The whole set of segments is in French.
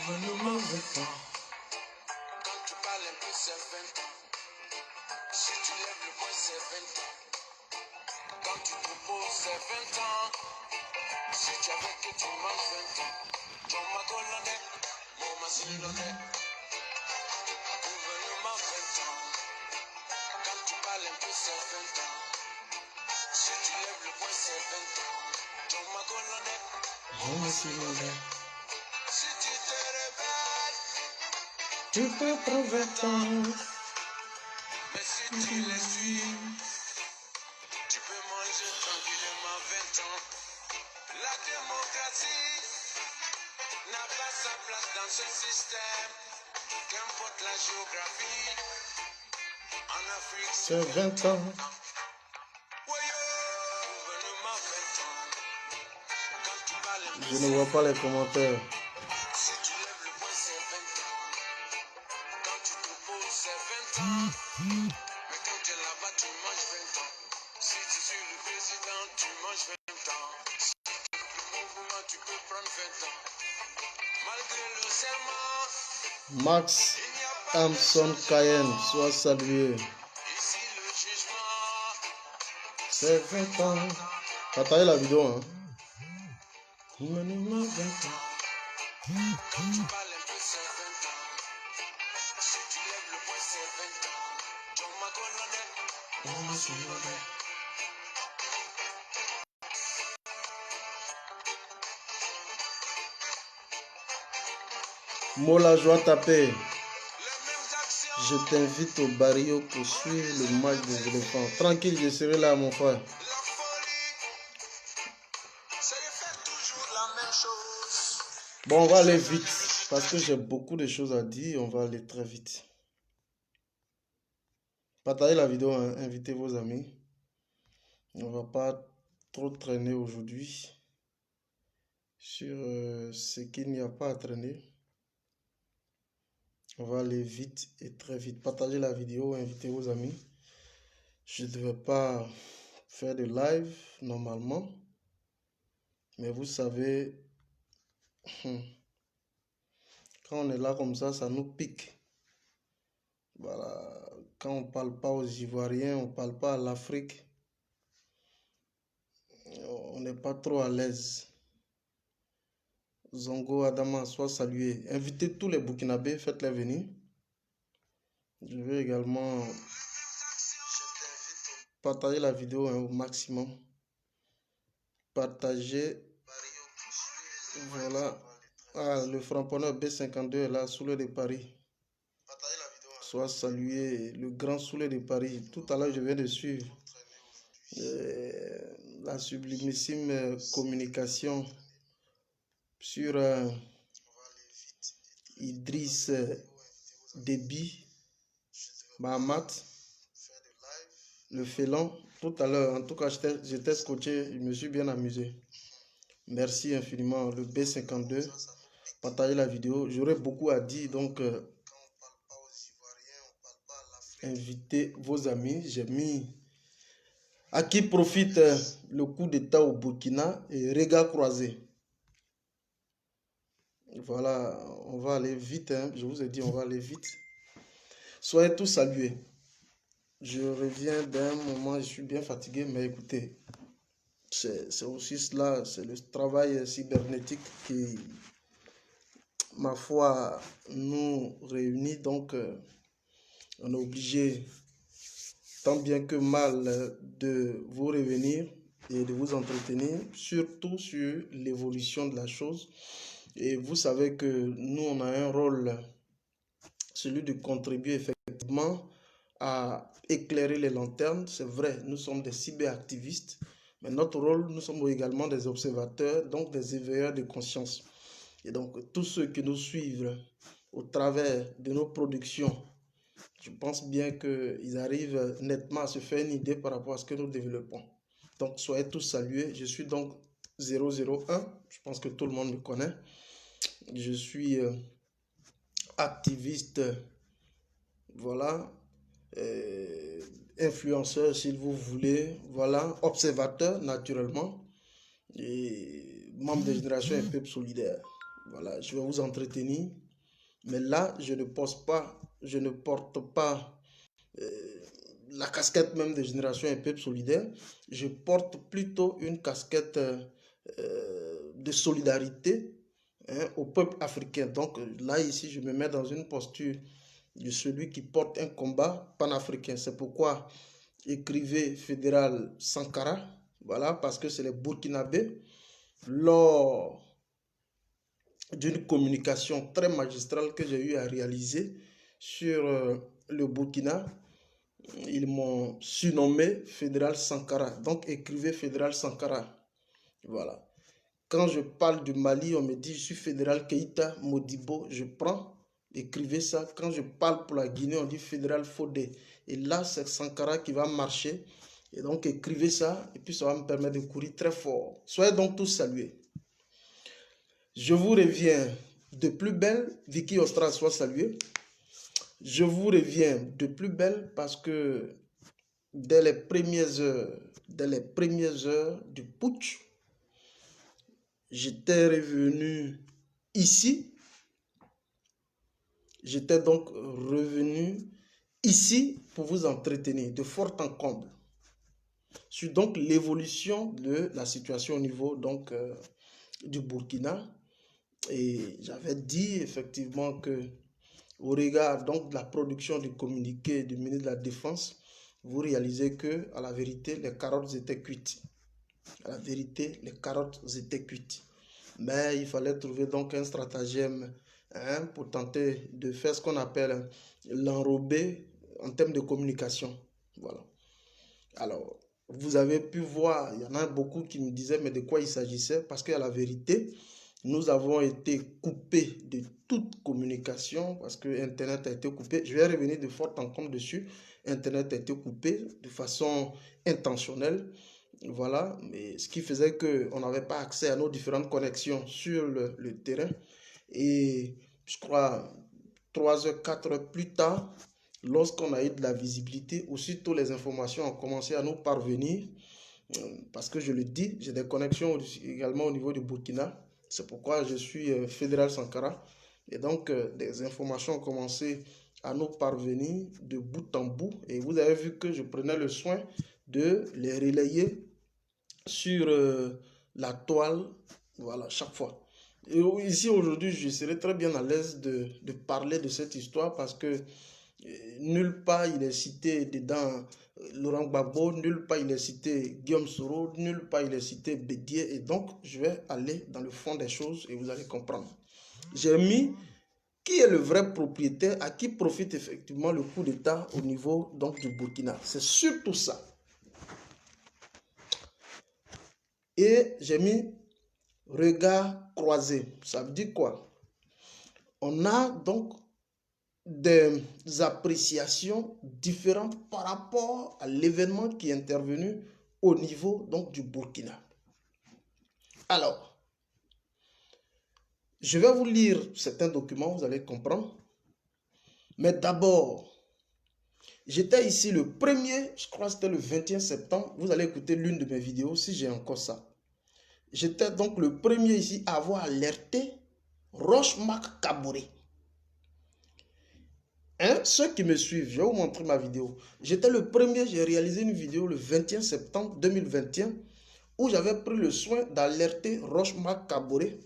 Gouvernement 20 ans. Quand tu parles un peu, c'est 20 ans. Si tu lèves le poing, c'est 20 ans. Quand tu proposes, c'est 20 ans. Si tu avais que tu manges 20 ans. John Magolone, mon Massilone. Gouvernement 20 ans. Quand tu parles un peu, c'est 20 ans. Si tu lèves le poing, c'est 20 ans. John Magolone, Mon Massilone. si tu te réveilles, Tu peux prendre 20 ans. mais si tu les suis, tu peux manger tranquillement 20 ans. La démocratie n'a pas sa place dans ce système. Qu'importe la géographie, en Afrique C'est 20 ans. Voyons, gouvernement 20 ans. Quand tu parles un peu, Je ne vois pas les commentaires. si tu lèves le poing, c'est 20 ans. Quand tu proposes, c'est 20 ans. Mais quand tu es là-bas, tu manges 20 ans. Si tu suis le président, tu manges 20 ans. Si tu fais le mouvement, tu peux prendre 20 ans. Malgré le serment, Max il n'y a pas de Amson changement. Cayenne, sois salué. Ici, le jugement, C'est 20 ans. Partagez la vidéo, hein. Gouvernement 20 ans. quand tu parles un peu, c'est 20 ans. Si tu lèves le poing, c'est 20 ans. John Magolone, Mon Massilone. Mola joie taper. les mêmes actions, Je t'invite au barrio pour suivre le match des éléphants. Tranquille, je serai là, mon frère. la folie, c'est de faire toujours la même chose. Bon, on va aller vite parce que j'ai beaucoup de choses à dire. On va aller très vite. Partagez la vidéo, hein, invitez vos amis. On va pas trop traîner aujourd'hui sur ce qu'il n'y a pas à traîner. On va aller vite et très vite. Partagez la vidéo, invitez vos amis. Je ne devais pas faire de live normalement. Mais vous savez, quand on est là comme ça nous pique. Voilà. Quand on ne parle pas aux Ivoiriens, on ne parle pas à l'Afrique, on n'est pas trop à l'aise. Zongo Adama, sois salué. Invitez tous les Burkinabés, faites-les venir. Je vais également partager la vidéo, hein, au maximum. Partagez. Voilà. Ah, le frapponneur B52 est là, Soulé de Paris. Sois salué, le grand Soulé de Paris. Tout à l'heure, je viens de suivre la sublimissime communication sur Idriss Déby Mahamat, le félon. Tout à l'heure, en tout cas, j'étais scotché, je me suis bien amusé. Merci infiniment, le B52. Partagez la vidéo. J'aurais beaucoup à dire, donc invitez vos amis. J'ai mis à qui profite le coup d'État au Burkina et regard croisé. Voilà, on va aller vite, hein. Je vous ai dit, on va aller vite. Soyez tous salués. Je reviens d'un moment, je suis bien fatigué, mais écoutez, c'est aussi cela, c'est le travail cybernétique qui, ma foi, nous réunit. Donc, on est obligé, tant bien que mal, de vous revenir et de vous entretenir, surtout sur l'évolution de la chose. Et vous savez que nous, on a un rôle, celui de contribuer effectivement à éclairer les lanternes. C'est vrai, nous sommes des cyberactivistes, mais notre rôle, nous sommes également des observateurs, donc des éveilleurs de conscience. Et donc, tous ceux qui nous suivent au travers de nos productions, je pense bien qu'ils arrivent nettement à se faire une idée par rapport à ce que nous développons. Donc, soyez tous salués. Je suis donc 001, je pense que tout le monde me connaît. Je suis activiste, voilà, influenceur si vous voulez, voilà, observateur naturellement, et membre de Génération Un Peuple Solidaire. Voilà, je vais vous entretenir. Mais là, je ne pose pas, je ne porte pas euh, la casquette même de Génération et Peuple Solidaire. Je porte plutôt une casquette de solidarité, hein, au peuple africain. Donc là, ici, je me mets dans une posture de celui qui porte un combat panafricain. C'est pourquoi écrivait Fédéral Sankara, voilà, parce que c'est les Burkinabés, lors d'une communication très magistrale que j'ai eu à réaliser sur le Burkina, ils m'ont surnommé Fédéral Sankara. Donc écrivez Fédéral Sankara. Voilà. Quand je parle du Mali, on me dit je suis Fédéral Keïta Modibo. Je prends, écrivez ça. Quand je parle pour la Guinée, on dit Fédéral Fodé. Et là, c'est Sankara qui va marcher. Et donc écrivez ça. Et puis ça va me permettre de courir très fort. Soyez donc tous salués. Je vous reviens de plus belle. Vicky Ostra soit saluée. Je vous reviens de plus belle parce que dès les premières heures du putsch, j'étais revenu ici. J'étais donc revenu ici pour vous entretenir de fort en comble sur donc l'évolution de la situation au niveau donc du Burkina. Et j'avais dit effectivement que au regard donc de la production du communiqué du ministre de la Défense, vous réalisez que à la vérité les carottes étaient cuites. À la vérité, les carottes étaient cuites. Mais il fallait trouver donc un stratagème, hein, pour tenter de faire ce qu'on appelle l'enrober en termes de communication. Voilà. Alors, vous avez pu voir, il y en a beaucoup qui me disaient, mais de quoi il s'agissait? Parce qu'à la vérité, nous avons été coupés de toute communication parce que Internet a été coupé. Je vais revenir de fort en compte dessus. Internet a été coupé de façon intentionnelle. Voilà, mais ce qui faisait qu'on n'avait pas accès à nos différentes connexions sur le terrain. Et je crois 3 heures, 4 heures plus tard, lorsqu'on a eu de la visibilité, aussitôt les informations ont commencé à nous parvenir. Parce que je le dis, j'ai des connexions également au niveau du Burkina. C'est pourquoi je suis Fédéral Sankara. Et donc, des informations ont commencé à nous parvenir de bout en bout. Et vous avez vu que je prenais le soin de les relayer sur la toile, voilà, chaque fois. Et ici, aujourd'hui, je serai très bien à l'aise de parler de cette histoire parce que nulle part il est cité dedans Laurent Gbagbo, nulle part il est cité Guillaume Soro, nulle part il est cité Bédier. Et donc, je vais aller dans le fond des choses et vous allez comprendre. J'ai mis qui est le vrai propriétaire, à qui profite effectivement le coup d'État au niveau donc, du Burkina. C'est surtout ça. Et j'ai mis regard croisé. Ça veut dire quoi? On a donc des appréciations différentes par rapport à l'événement qui est intervenu au niveau donc, du Burkina. Alors, je vais vous lire certains documents, vous allez comprendre. Mais d'abord, j'étais ici le 1er, je crois que c'était le 21 septembre. Vous allez écouter l'une de mes vidéos si j'ai encore ça. J'étais donc le premier ici à avoir alerté Roch-Marc Kaboré. Hein? Ceux qui me suivent, je vais vous montrer ma vidéo. J'étais le premier, j'ai réalisé une vidéo le 21 septembre 2021 où j'avais pris le soin d'alerter Roch-Marc Kaboré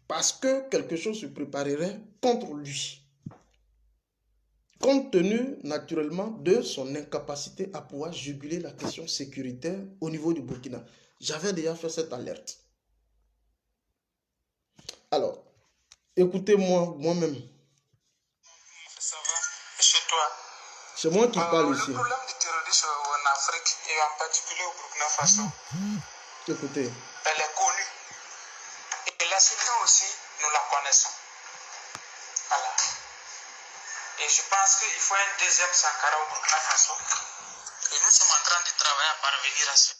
parce que quelque chose se préparerait contre lui. Compte tenu naturellement de son incapacité à pouvoir juguler la question sécuritaire au niveau du Burkina. J'avais déjà fait cette alerte. Alors, écoutez-moi moi-même. Ça va chez toi? C'est moi qui parle ici. Le problème du terrorisme en Afrique et en particulier au Burkina Faso, Écoutez. elle est connue. Et la solution aussi, nous la connaissons. Voilà. Et je pense qu'il faut un deuxième Sankara au Burkina Faso. Et nous sommes en train de travailler à parvenir à ça.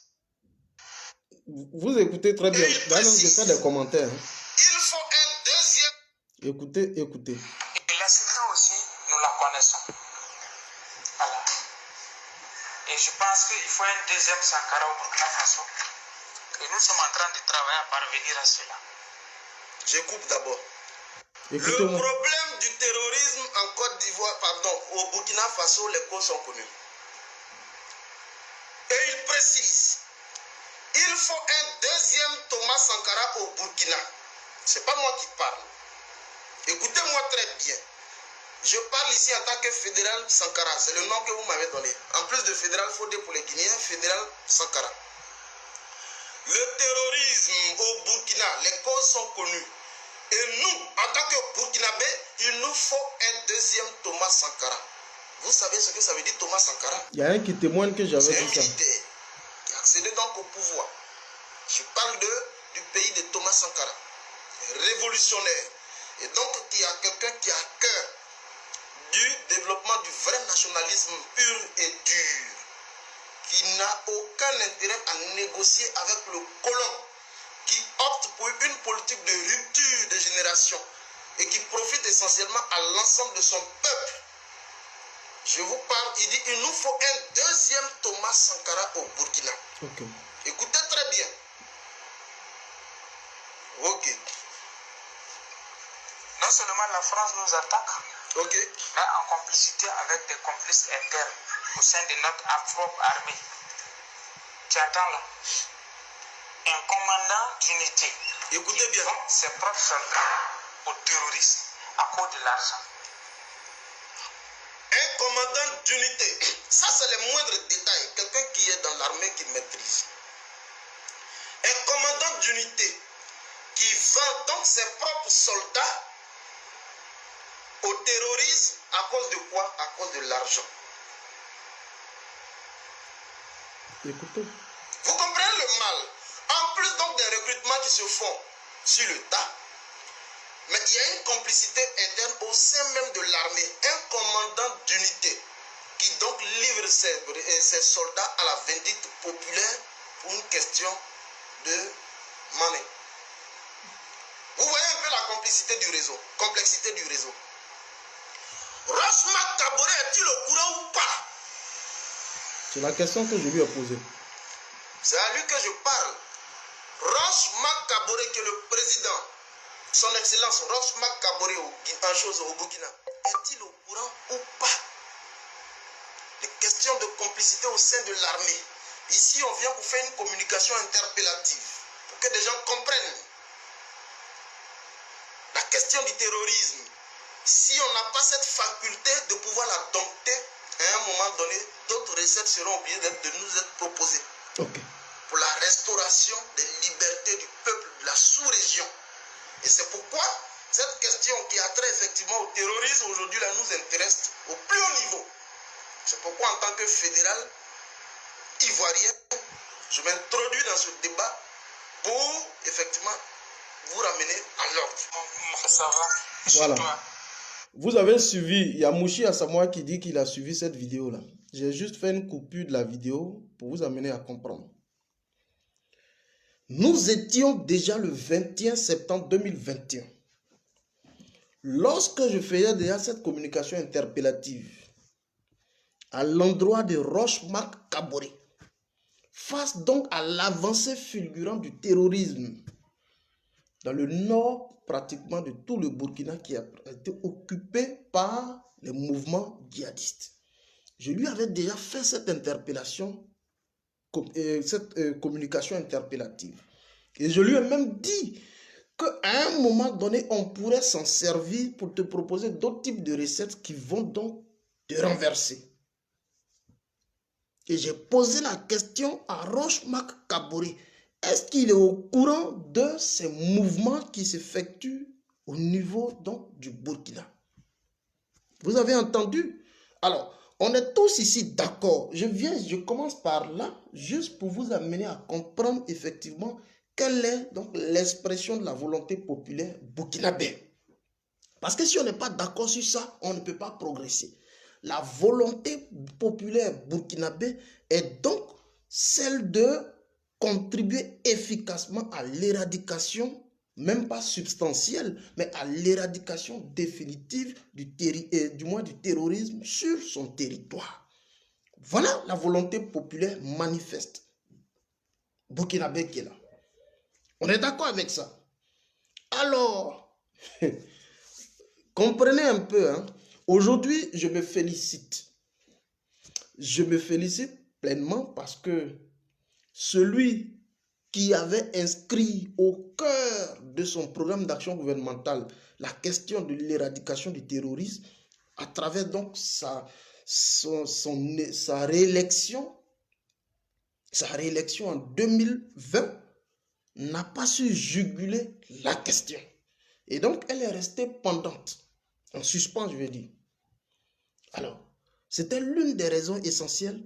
Vous écoutez très bien. Là, je fais des commentaires. Il faut un deuxième. Écoutez, écoutez. Et la solution aussi, nous la connaissons. Voilà. Et je pense qu'il faut un deuxième Sankara au Burkina Faso. Et nous sommes en train de travailler à parvenir à cela. Je coupe d'abord. Le Écoutez-moi. problème du terrorisme en Côte d'Ivoire, pardon, au Burkina Faso, les causes sont connues. Et il précise, il faut un deuxième Thomas Sankara au Burkina. C'est pas moi qui parle. Écoutez-moi très bien. Je parle ici en tant que fédéral Sankara. C'est le nom que vous m'avez donné. En plus de fédéral Fodé pour les Guinéens, fédéral Sankara. Le terrorisme au Burkina, les causes sont connues. Et nous, en tant que Burkinabés, il nous faut un deuxième Thomas Sankara. Vous savez ce que ça veut dire Thomas Sankara? Il y a un qui témoigne que j'avais C'est un dit ça. militaire qui a accédé donc au pouvoir. Je parle du pays de Thomas Sankara, révolutionnaire. Et donc, il y a quelqu'un qui a à cœur du développement du vrai nationalisme pur et dur, qui n'a aucun intérêt à négocier avec le colon, qui opte pour une politique de rupture de génération et qui profite essentiellement à l'ensemble de son peuple. Je vous parle, il dit il nous faut un deuxième Thomas Sankara au Burkina. Ok. Écoutez très bien. Ok. Non seulement la France nous attaque, Ok. mais en complicité avec des complices internes au sein de notre propre armée. Tu attends là? Un commandant d'unité Écoutez bien. vend ses propres soldats aux terroristes à cause de l'argent. Un commandant d'unité, ça c'est les moindres détails, quelqu'un qui est dans l'armée qui maîtrise. Un commandant d'unité qui vend donc ses propres soldats au terrorisme à cause de quoi? À cause de l'argent. Écoutez. Vous comprenez le mal? En plus donc des recrutements qui se font sur le tas, mais il y a une complicité interne au sein même de l'armée. Un commandant d'unité qui donc livre ses soldats à la vindicte populaire pour une question de monnaie. Vous voyez un peu la complexité du réseau. Rochmark Kaboré est-il au courant ou pas? C'est la question que je lui ai posée. C'est à lui que je parle. Rochmark Kaboré, qui est le président, son excellence Rochmark Kaboré au Burkina, est-il au courant ou pas? Les questions de complicité au sein de l'armée. Ici, on vient pour faire une communication interpellative, pour que les gens comprennent. La question du terrorisme, si on n'a pas cette faculté de pouvoir la dompter, à un moment donné, d'autres recettes seront obligées de nous être proposées. Ok. Pour la restauration des libertés du peuple de la sous-région. Et c'est pourquoi cette question qui a trait effectivement au terrorisme aujourd'hui là nous intéresse au plus haut niveau. C'est pourquoi en tant que fédéral ivoirien, je m'introduis dans ce débat pour effectivement vous ramener à l'ordre. Ça va? Voilà. Toi. Vous avez suivi, il y a Mouchi Asamoah qui dit qu'il a suivi cette vidéo-là. J'ai juste fait une coupure de la vidéo pour vous amener à comprendre. Nous étions déjà le 21 septembre 2021. Lorsque je faisais déjà cette communication interpellative à l'endroit de Rochmark Kaboré, face donc à l'avancée fulgurante du terrorisme dans le nord pratiquement de tout le Burkina qui a été occupé par les mouvements djihadistes. Je lui avais déjà fait cette interpellation, cette communication interpellative. Et je lui ai même dit qu'à un moment donné, on pourrait s'en servir pour te proposer d'autres types de recettes qui vont donc te renverser. Et j'ai posé la question à Rochmark Kaboré. Est-ce qu'il est au courant de ces mouvements qui s'effectuent au niveau donc du Burkina? Vous avez entendu? Alors, on est tous ici d'accord. Je commence par là, juste pour vous amener à comprendre effectivement quelle est donc l'expression de la volonté populaire burkinabé. Parce que si on n'est pas d'accord sur ça, on ne peut pas progresser. La volonté populaire burkinabé est donc celle de contribuer efficacement à l'éradication, même pas substantielle, mais à l'éradication définitive du terrorisme sur son territoire. Voilà la volonté populaire manifeste burkinabé qui est là. On est d'accord avec ça. Alors, comprenez un peu, hein. Aujourd'hui, je me félicite. Je me félicite pleinement parce que celui qui avait inscrit au cœur de son programme d'action gouvernementale la question de l'éradication du terrorisme, à travers donc sa réélection en 2020, n'a pas su juguler la question. Et donc, elle est restée pendante, en suspens, je vais dire. Alors, c'était l'une des raisons essentielles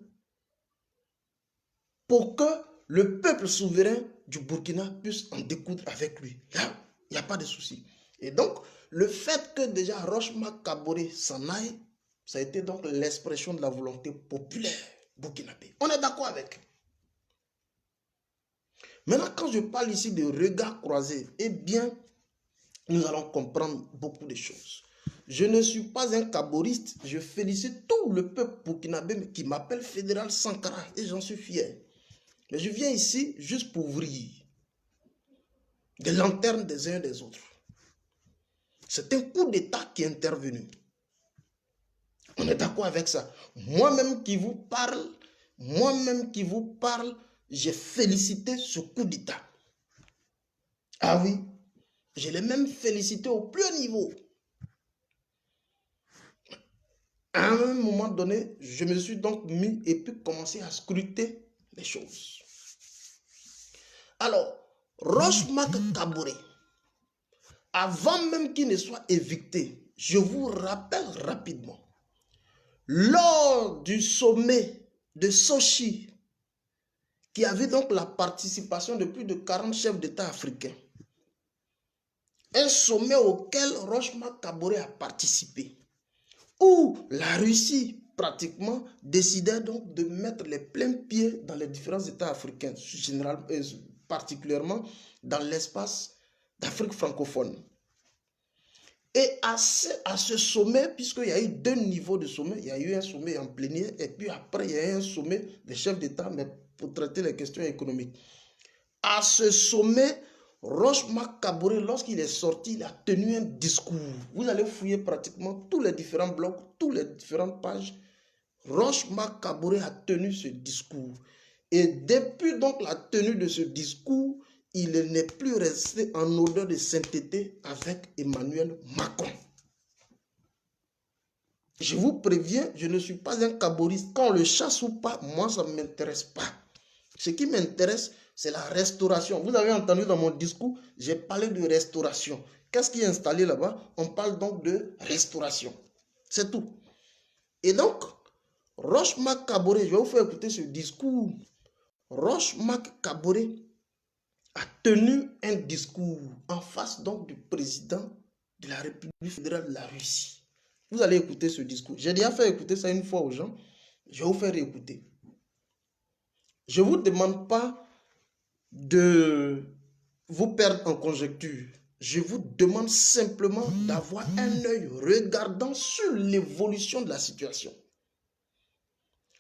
pour que le peuple souverain du Burkina puisse en découdre avec lui. Là, il n'y a pas de souci. Et donc, le fait que déjà Roch-Marc Kaboré s'en aille, ça a été donc l'expression de la volonté populaire burkinabé. On est d'accord avec. Maintenant, quand je parle ici de regard croisé, eh bien, nous allons comprendre beaucoup de choses. Je ne suis pas un caboriste, je félicite tout le peuple burkinabé qui m'appelle Fédéral Sankara et j'en suis fier. Mais je viens ici juste pour ouvrir des lanternes des uns et des autres. C'est un coup d'État qui est intervenu. On est d'accord avec ça. Moi-même qui vous parle, j'ai félicité ce coup d'État. Ah oui, je l'ai même félicité au plus haut niveau. À un moment donné, je me suis donc mis et puis commencé à scruter les choses. Alors, Roch-Marc Kaboré, avant même qu'il ne soit évicté, je vous rappelle rapidement, lors du sommet de Sochi, qui avait donc la participation de plus de 40 chefs d'État africains, un sommet auquel Roch-Marc Kaboré a participé, où la Russie pratiquement décidait donc de mettre les pleins pieds dans les différents États africains, particulièrement dans l'espace d'Afrique francophone. Et à ce sommet, puisqu'il y a eu deux niveaux de sommet, il y a eu un sommet en plénière et puis après il y a eu un sommet des chefs d'État, mais pour traiter les questions économiques. À ce sommet, Roch-Marc Kaboré, lorsqu'il est sorti, il a tenu un discours. Vous allez fouiller pratiquement tous les différents blocs, toutes les différentes pages. Roch-Marc Kaboré a tenu ce discours. Et depuis donc la tenue de ce discours, il n'est plus resté en odeur de sainteté avec Emmanuel Macron. Je vous préviens, je ne suis pas un caboriste. Quand on le chasse ou pas, moi ça ne m'intéresse pas. Ce qui m'intéresse, c'est la restauration. Vous avez entendu dans mon discours, j'ai parlé de restauration. Qu'est-ce qui est installé là-bas? On parle donc de restauration. C'est tout. Et donc, Roch-Marc Kaboré, je vais vous faire écouter ce discours. Roch-Marc Kaboré a tenu un discours en face donc du président de la République fédérale de la Russie. Vous allez écouter ce discours. J'ai déjà fait écouter ça une fois aux gens. Je vais vous faire écouter. Je ne vous demande pas de vous perdre en conjecture. Je vous demande simplement d'avoir un œil regardant sur l'évolution de la situation.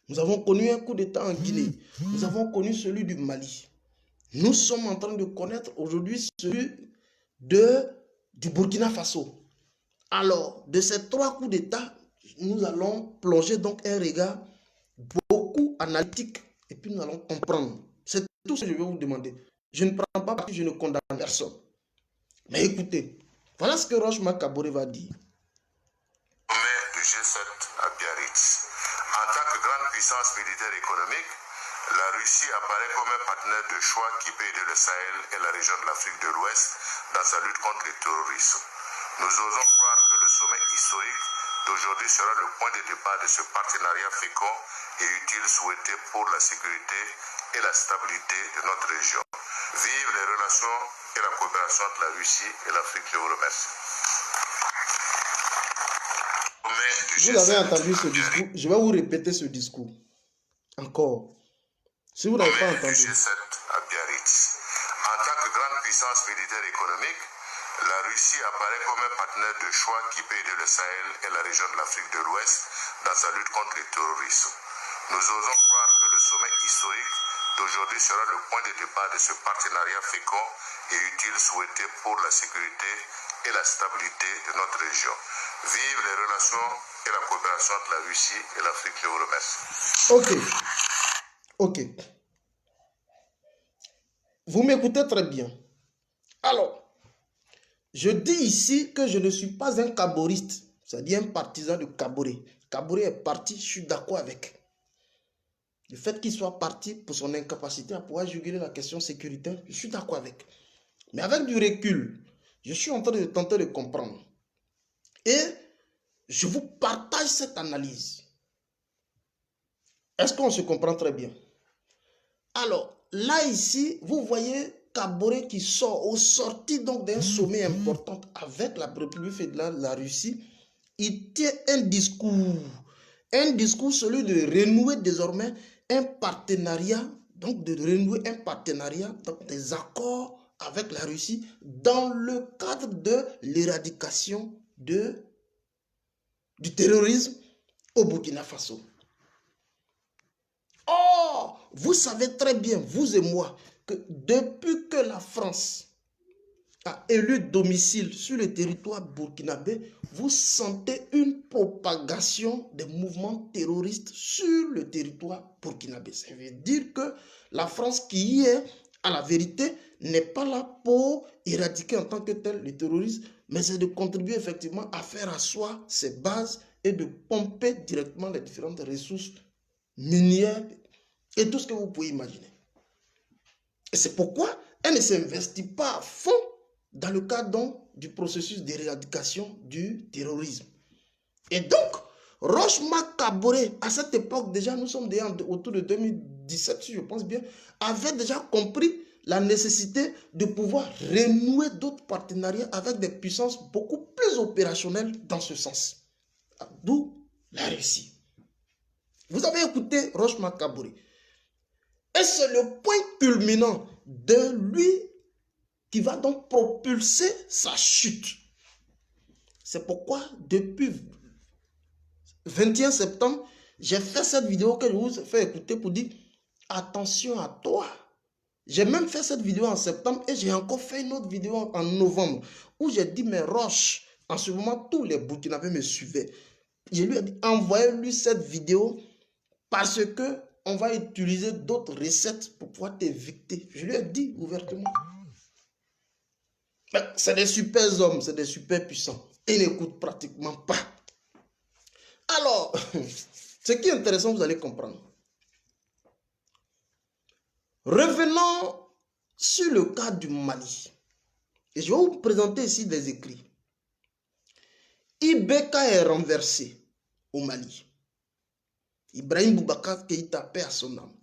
Nous avons connu un coup d'État en Guinée. Nous avons connu celui du Mali. Nous sommes en train de connaître aujourd'hui celui du Burkina Faso. Alors, de ces trois coups d'État, nous allons plonger donc un regard beaucoup analytique et puis nous allons comprendre. C'est tout ce que je vais vous demander. Je ne prends pas parti, je ne condamne personne. Mais écoutez, voilà ce que Roch-Marc Kaboré va dire. Sommet du G7 à Biarritz. En tant que grande puissance militaire économique, la Russie apparaît comme un partenaire de choix qui peut aider le Sahel et la région de l'Afrique de l'Ouest dans sa lutte contre le terrorisme. Nous osons croire que le sommet historique d'aujourd'hui sera le point de départ de ce partenariat fécond et utile souhaité pour la sécurité et la stabilité de notre région. Vive les relations et la coopération entre la Russie et l'Afrique. Je vous remercie. Vous avez entendu ce discours? Je vais vous répéter ce discours. Encore. Si vous n'avez pas entendu. G7 à Biarritz. En tant que grande puissance militaire économique, la Russie apparaît comme un partenaire de choix qui peut aider le Sahel et la région de l'Afrique de l'Ouest dans sa lutte contre le terrorisme. Nous osons croire que le sommet historique d'aujourd'hui sera le point de départ de ce partenariat fécond et utile souhaité pour la sécurité et la stabilité de notre région. Vive les relations et la coopération entre la Russie et l'Afrique. Je vous remercie. Ok. Vous m'écoutez très bien. Alors, je dis ici que je ne suis pas un caboriste, c'est-à-dire un partisan de Kaboré. Kaboré est parti, je suis d'accord avec. Le fait qu'il soit parti pour son incapacité à pouvoir juguler la question sécuritaire, je suis d'accord avec. Mais avec du recul, je suis en train de tenter de comprendre. Et je vous partage cette analyse. Est-ce qu'on se comprend très bien? Alors, là ici, vous voyez Kaboré qui sort au sorti donc d'un sommet important avec la République fédérale de la Russie. Il tient un discours, celui de renouer désormais un partenariat, donc des accords avec la Russie dans le cadre de l'éradication du terrorisme au Burkina Faso. Oh, vous savez très bien, vous et moi, que depuis que la France a élu domicile sur le territoire burkinabé, vous sentez une propagation des mouvements terroristes sur le territoire burkinabé. Ça veut dire que la France qui y est, à la vérité, n'est pas là pour éradiquer en tant que tel le terrorisme, mais c'est de contribuer effectivement à faire asseoir ses bases et de pomper directement les différentes ressources minières et tout ce que vous pouvez imaginer. Et c'est pourquoi elle ne s'investit pas à fond dans le cadre du processus d'éradication du terrorisme. Et donc, Roch-Marc Kaboré, à cette époque déjà, nous sommes déjà autour de 2017, si je pense bien, avait déjà compris la nécessité de pouvoir renouer d'autres partenariats avec des puissances beaucoup plus opérationnelles dans ce sens. D'où la Russie. Vous avez écouté Roch-Marc Kaboré. Et c'est le point culminant de lui qui va donc propulser sa chute. C'est pourquoi depuis 21 septembre, j'ai fait cette vidéo que je vous fais écouter pour dire attention à toi. J'ai même fait cette vidéo en septembre et j'ai encore fait une autre vidéo en novembre où j'ai dit mais Roche, en ce moment tous les Burkinabés me suivaient. Je lui ai dit envoyez-lui cette vidéo parce que on va utiliser d'autres recettes pour pouvoir t'éviter. Je lui ai dit ouvertement. C'est des super hommes, c'est des super puissants. Ils n'écoutent pratiquement pas. Alors, ce qui est intéressant, vous allez comprendre. Revenons sur le cas du Mali. Et je vais vous présenter ici des écrits. Ibeka est renversé au Mali. Ibrahim Boubacar Keïta, paix à son âme.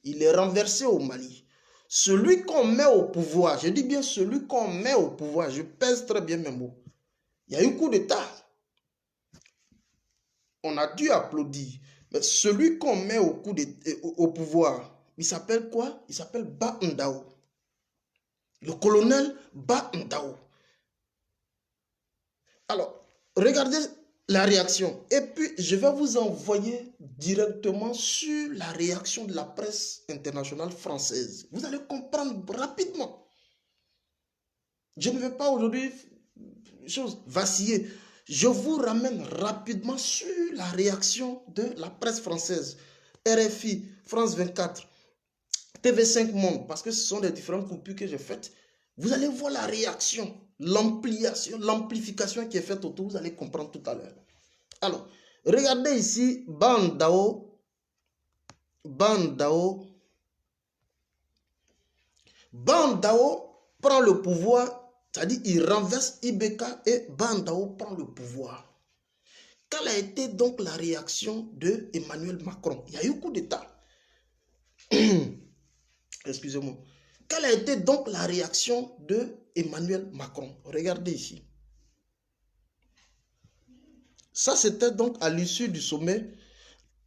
Il est renversé au Mali. Celui qu'on met au pouvoir, je dis bien celui qu'on met au pouvoir, je pèse très bien mes mots. Il y a eu coup d'État. On a dû applaudir. Mais celui qu'on met au pouvoir, il s'appelle quoi? Il s'appelle Ba Ndao. Le colonel Ba Ndao. Alors, regardez la réaction. Et puis, je vais vous envoyer directement sur la réaction de la presse internationale française. Vous allez comprendre rapidement. Je ne vais pas aujourd'hui vaciller. Je vous ramène rapidement sur la réaction de la presse française. RFI, France 24, TV5 Monde, parce que ce sont les différentes coupures que j'ai faites. Vous allez voir la réaction, l'amplification qui est faite autour, vous allez comprendre tout à l'heure. Alors, regardez ici, Ba Ndao prend le pouvoir. C'est-à-dire il renverse Ibeka et Ba Ndao prend le pouvoir. Quelle a été donc la réaction de Emmanuel Macron? Il y a eu coup d'État. Excusez-moi. Quelle a été donc la réaction de Emmanuel Macron? Regardez ici. Ça, c'était donc à l'issue du sommet.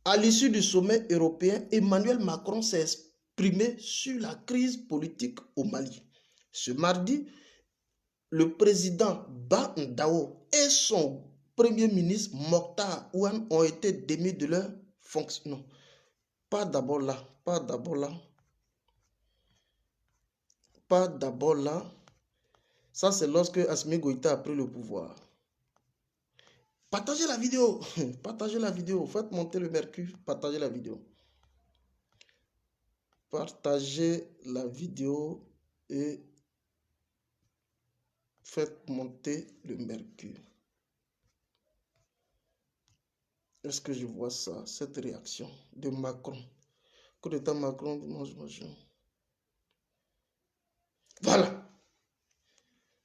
À l'issue du sommet européen, Emmanuel Macron s'est exprimé sur la crise politique au Mali. Ce mardi, le président Ba Ndao et son premier ministre Mokhtar Ouane ont été démis de leur fonction. Non, pas d'abord là. pas d'abord là. Ça, c'est lorsque Assimi Goïta a pris le pouvoir. Partagez la vidéo. Partagez la vidéo. Faites monter le mercure. Partagez la vidéo. Partagez la vidéo et faites monter le mercure. Est-ce que je vois ça, cette réaction de Macron? Coup d'état Macron, dimanche machin. Voilà.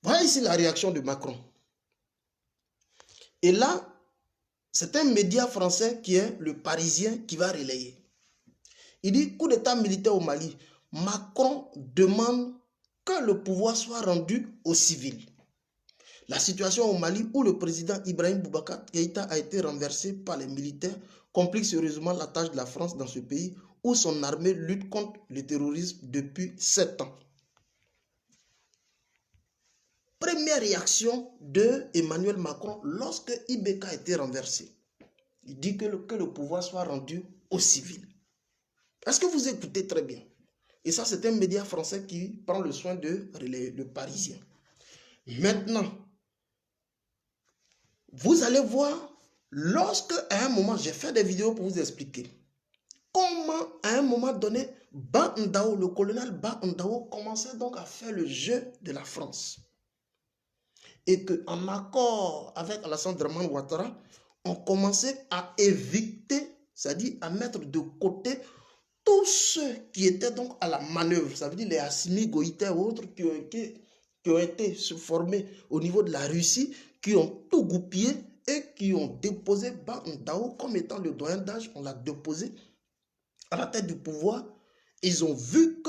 Voilà ici la réaction de Macron. Et là, c'est un média français qui est le Parisien qui va relayer. Il dit coup d'état militaire au Mali. Macron demande que le pouvoir soit rendu aux civils. La situation au Mali où le président Ibrahim Boubacar Keïta a été renversé par les militaires complique sérieusement la tâche de la France dans ce pays où son armée lutte contre le terrorisme depuis 7 ans. Première réaction de Emmanuel Macron lorsque IBK a été renversé. Il dit que le pouvoir soit rendu aux civils. Est-ce que vous écoutez très bien? Et ça, c'est un média français qui prend le soin de relayer, le Parisien. Maintenant, vous allez voir, lorsque à un moment, j'ai fait des vidéos pour vous expliquer comment à un moment donné, Ba Ndao, le colonel Ba Ndao commençait donc à faire le jeu de la France. Et qu'en accord avec Alassane Dramane Ouattara, on commençait à éviter, c'est-à-dire à mettre de côté tous ceux qui étaient donc à la manœuvre, ça veut dire les Assimi Goïta et autres qui ont été formés au niveau de la Russie, qui ont tout goupillé et qui ont déposé Ba Ndao comme étant le doyen d'âge, on l'a déposé à la tête du pouvoir. Ils ont vu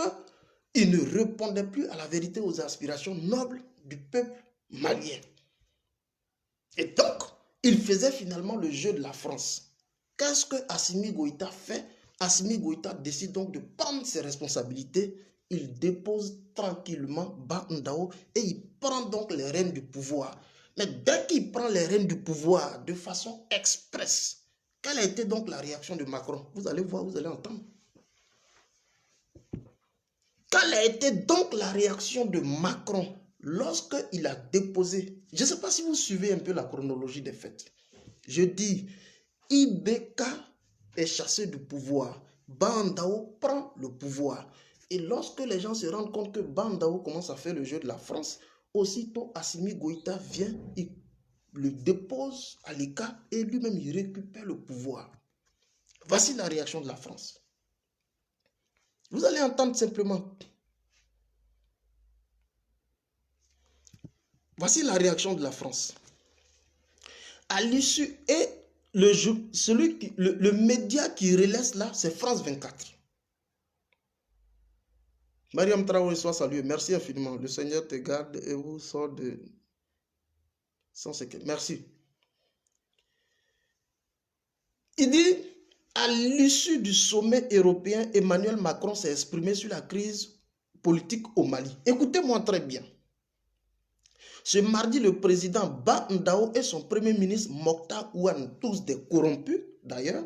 qu'il ne répondait plus à la vérité, aux aspirations nobles du peuple malien. Et donc, il faisait finalement le jeu de la France. Qu'est-ce que Assimi Goïta fait? Assimi Goïta décide donc de prendre ses responsabilités. Il dépose tranquillement Ba Ndao et il prend donc les rênes du pouvoir. Mais dès qu'il prend les rênes du pouvoir de façon expresse, quelle a été donc la réaction de Macron? Vous allez voir, vous allez entendre. Quelle a été donc la réaction de Macron lorsqu'il a déposé? Je ne sais pas si vous suivez un peu la chronologie des faits. Je dis, IBK est chassé du pouvoir. Ba Ndao prend le pouvoir. Et lorsque les gens se rendent compte que Ba Ndao commence à faire le jeu de la France, aussitôt Assimi Goïta vient, il le dépose à l'écart et lui-même il récupère le pouvoir. Voici la réaction de la France. Vous allez entendre simplement. Voici la réaction de la France. À l'issue, et le média qui relaie là, c'est France 24. Mariam Traoré, soit salué. Merci infiniment. Le Seigneur te garde et vous sort de... sans séquelles. Merci. Il dit, à l'issue du sommet européen, Emmanuel Macron s'est exprimé sur la crise politique au Mali. Écoutez-moi très bien. Ce mardi, le président Ba Ndao et son premier ministre Mokhtar Ouane, tous des corrompus d'ailleurs,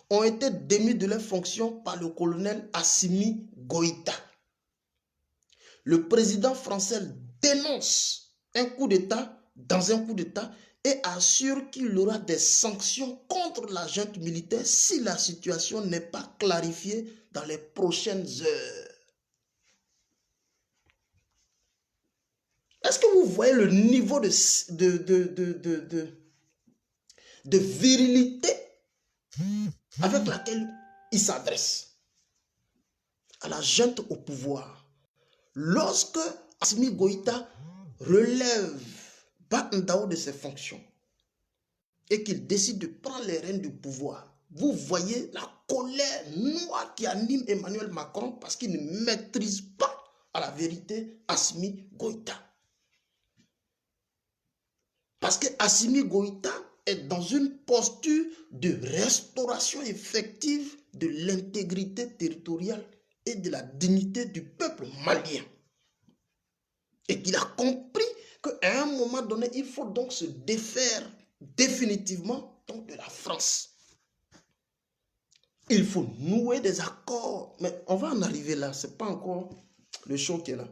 ont été démis de leurs fonctions par le colonel Assimi Goïta. Le président français dénonce un coup d'État dans un coup d'État et assure qu'il y aura des sanctions contre la junte militaire si la situation n'est pas clarifiée dans les prochaines heures. Est-ce que vous voyez le niveau de virilité avec laquelle il s'adresse à la junte au pouvoir? Lorsque Assimi Goïta relève Ba Ndao de ses fonctions et qu'il décide de prendre les rênes du pouvoir, vous voyez la colère noire qui anime Emmanuel Macron parce qu'il ne maîtrise pas à la vérité Assimi Goïta. Parce que Assimi Goïta est dans une posture de restauration effective de l'intégrité territoriale et de la dignité du peuple malien. Et qu'il a compris qu'à un moment donné, il faut donc se défaire définitivement donc, de la France. Il faut nouer des accords. Mais on va en arriver là, c'est pas encore... le show qui est là.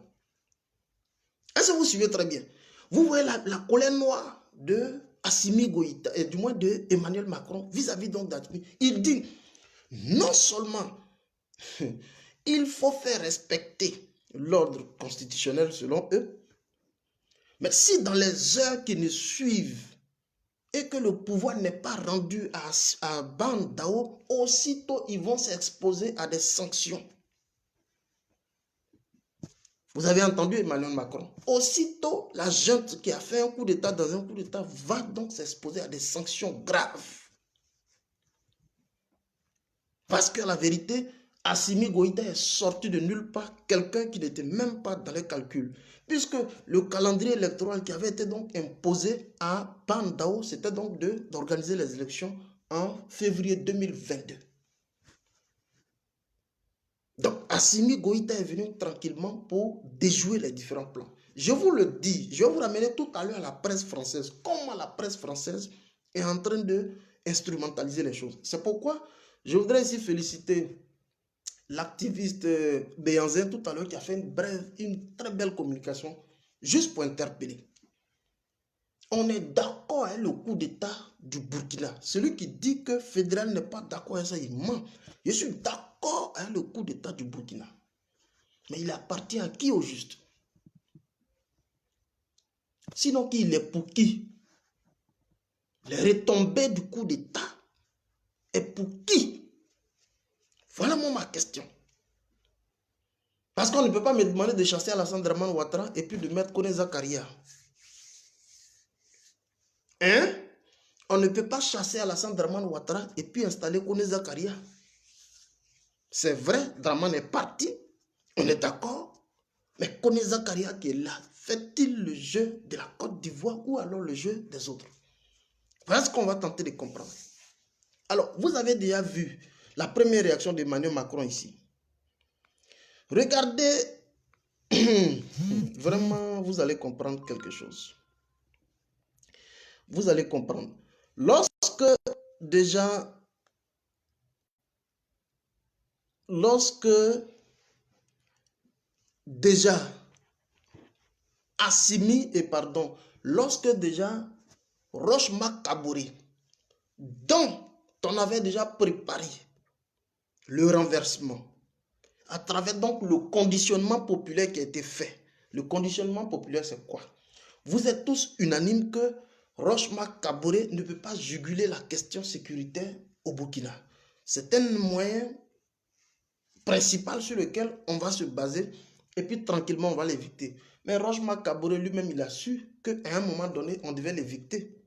Est-ce que vous suivez très bien? Vous voyez la colère noire de Assimi Goïta, et du moins de Emmanuel Macron vis-à-vis donc d'Assimi. Il dit, non seulement il faut faire respecter l'ordre constitutionnel selon eux, mais si dans les heures qui nous suivent et que le pouvoir n'est pas rendu à Ban Dao, aussitôt ils vont s'exposer à des sanctions. Vous avez entendu Emmanuel Macron. Aussitôt, la junte qui a fait un coup d'État dans un coup d'État va donc s'exposer à des sanctions graves. Parce que la vérité, Assimi Goïta est sorti de nulle part, quelqu'un qui n'était même pas dans les calculs. Puisque le calendrier électoral qui avait été donc imposé à Ban Dao, c'était donc d'organiser les élections en février 2022. Donc, Assimi Goïta est venu tranquillement pour déjouer les différents plans. Je vous le dis, je vais vous ramener tout à l'heure à la presse française. Comment la presse française est en train d'instrumentaliser les choses. C'est pourquoi je voudrais ici féliciter l'activiste Béanzin tout à l'heure qui a fait une très belle communication juste pour interpeller. On est d'accord avec le coup d'État du Burkina. Celui qui dit que fédéral n'est pas d'accord avec ça, il ment. Je suis d'accord avec le coup d'État du Burkina. Mais il appartient à qui au juste? Sinon, qui il est pour qui? Les retombées du coup d'État est pour qui? Voilà moi ma question. Parce qu'on ne peut pas me demander de chasser Alassane Dramane Ouattara et puis de mettre Kone Zakaria. Hein? On ne peut pas chasser Alassane Dramane Ouattara et puis installer Kone Zakaria. C'est vrai, Dramane est parti, on est d'accord. Mais Kone Zakaria qui est là, fait-il le jeu de la Côte d'Ivoire ou alors le jeu des autres? Voilà ce qu'on va tenter de comprendre. Alors, vous avez déjà vu la première réaction d'Emmanuel Macron ici. Regardez, vraiment, vous allez comprendre quelque chose. Vous allez comprendre. Lorsque déjà Assimi lorsque déjà Roch-Marc Kaboré, dont on avait déjà préparé le renversement, à travers donc le conditionnement populaire qui a été fait. Le conditionnement populaire, c'est quoi? Vous êtes tous unanimes que Roch-Marc Kaboré ne peut pas juguler la question sécuritaire au Burkina. C'est un moyen principal sur lequel on va se baser et puis tranquillement on va l'éviter. Mais Roch-Marc Kaboré lui-même, il a su qu'à un moment donné, on devait l'éviter.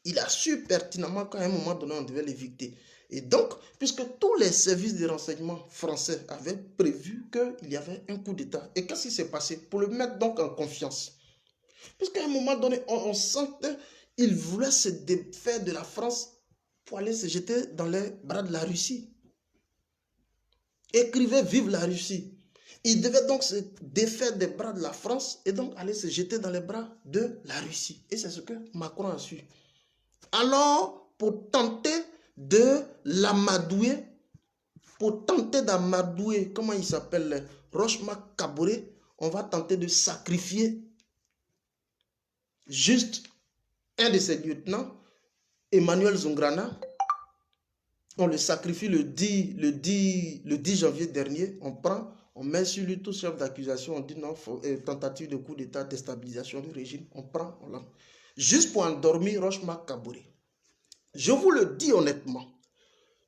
Il a su pertinemment qu'à un moment donné, on devait l'éviter. Et donc, puisque tous les services de renseignement français avaient prévu qu'il y avait un coup d'État, et qu'est-ce qui s'est passé? Pour le mettre donc en confiance. Puisqu'à un moment donné, on sent qu'il voulait se défaire de la France pour aller se jeter dans les bras de la Russie. Écrivait « Vive la Russie ». Il devait donc se défaire des bras de la France et donc aller se jeter dans les bras de la Russie. Et c'est ce que Macron a su. Alors, pour tenter de l'amadouer, comment il s'appelle, Roch-Marc Kaboré, on va tenter de sacrifier juste un de ses lieutenants, Emmanuel Zungrana. On le sacrifie le 10 janvier dernier, on met sur lui tout chef d'accusation, on dit non, tentative de coup d'État, déstabilisation du régime, on l'a. Juste pour endormir Roch-Marc Kaboré. Je vous le dis honnêtement,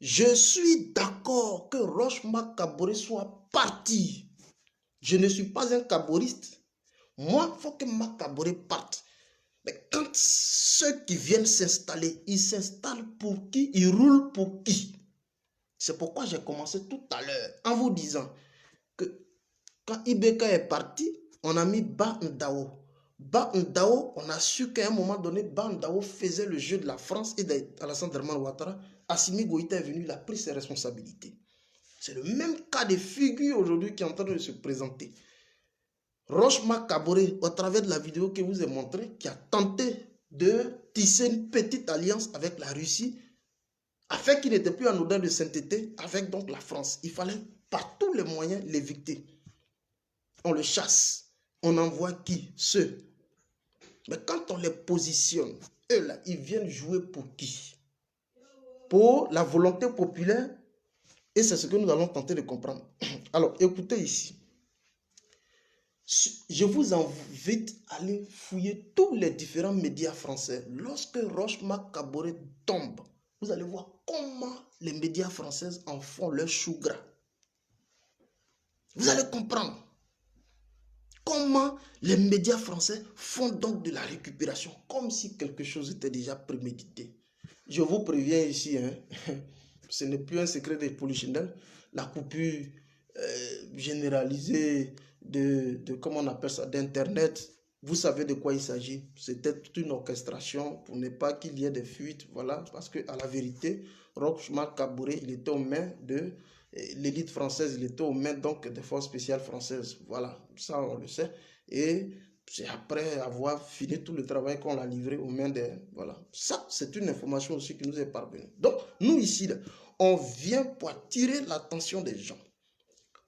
je suis d'accord que Roch-Marc Kaboré soit parti. Je ne suis pas un kaboriste. Moi, il faut que Marc Kaboré parte. Mais quand ceux qui viennent s'installer, ils s'installent pour qui? Ils roulent pour qui? C'est pourquoi j'ai commencé tout à l'heure en vous disant que quand Ibeka est parti, on a mis Ban Dao. Ban Dao, on a su qu'à un moment donné, Ban Dao faisait le jeu de la France et d'Alassane Dramane Ouattara. Assimi Goïta est venu, il a pris ses responsabilités. C'est le même cas de figure aujourd'hui qui est en train de se présenter. Roch-Marc Kaboré, au travers de la vidéo que je vous ai montrée, qui a tenté de tisser une petite alliance avec la Russie, afin qu'il n'était plus en odeur de sainteté avec donc la France. Il fallait par tous les moyens l'éviter. on le chasse. On envoie qui? Ceux. Mais quand on les positionne, eux là, ils viennent jouer pour qui? Pour la volonté populaire. Et c'est ce que nous allons tenter de comprendre. Alors, écoutez ici. Je vous invite à aller fouiller tous les différents médias français. Lorsque Roch-Marc Kaboré tombe, vous allez voir comment les médias français en font leur chou gras. Vous allez comprendre comment les médias français font donc de la récupération, comme si quelque chose était déjà prémédité. Je vous préviens ici, hein, ce n'est plus un secret des polichinelles, la coupure généralisée comment on appelle ça, d'Internet. Vous savez de quoi il s'agit. C'était toute une orchestration pour ne pas qu'il y ait des fuites. Voilà, parce qu'à la vérité, Roch-Marc Kaboré, il était aux mains de l'élite française, il était aux mains donc des forces spéciales françaises. Voilà, ça on le sait. Et c'est après avoir fini tout le travail qu'on l'a livré aux mains des... Voilà, ça c'est une information aussi qui nous est parvenue. Donc, nous ici, là, on vient pour attirer l'attention des gens.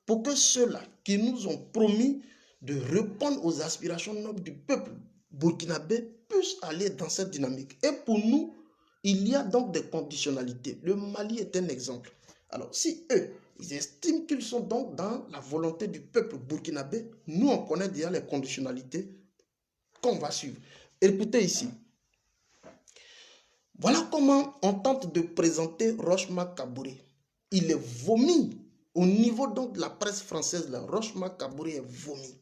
Pour que ceux-là qui nous ont promis de répondre aux aspirations nobles du peuple burkinabé puissent aller dans cette dynamique. Et pour nous, il y a donc des conditionnalités. Le Mali est un exemple. Alors, si eux, ils estiment qu'ils sont donc dans la volonté du peuple burkinabé, nous, on connaît déjà les conditionnalités qu'on va suivre. Écoutez ici. Voilà comment on tente de présenter Roch-Marc Kaboré. Il est vomi. Au niveau donc de la presse française, Roch-Marc Kaboré est vomi.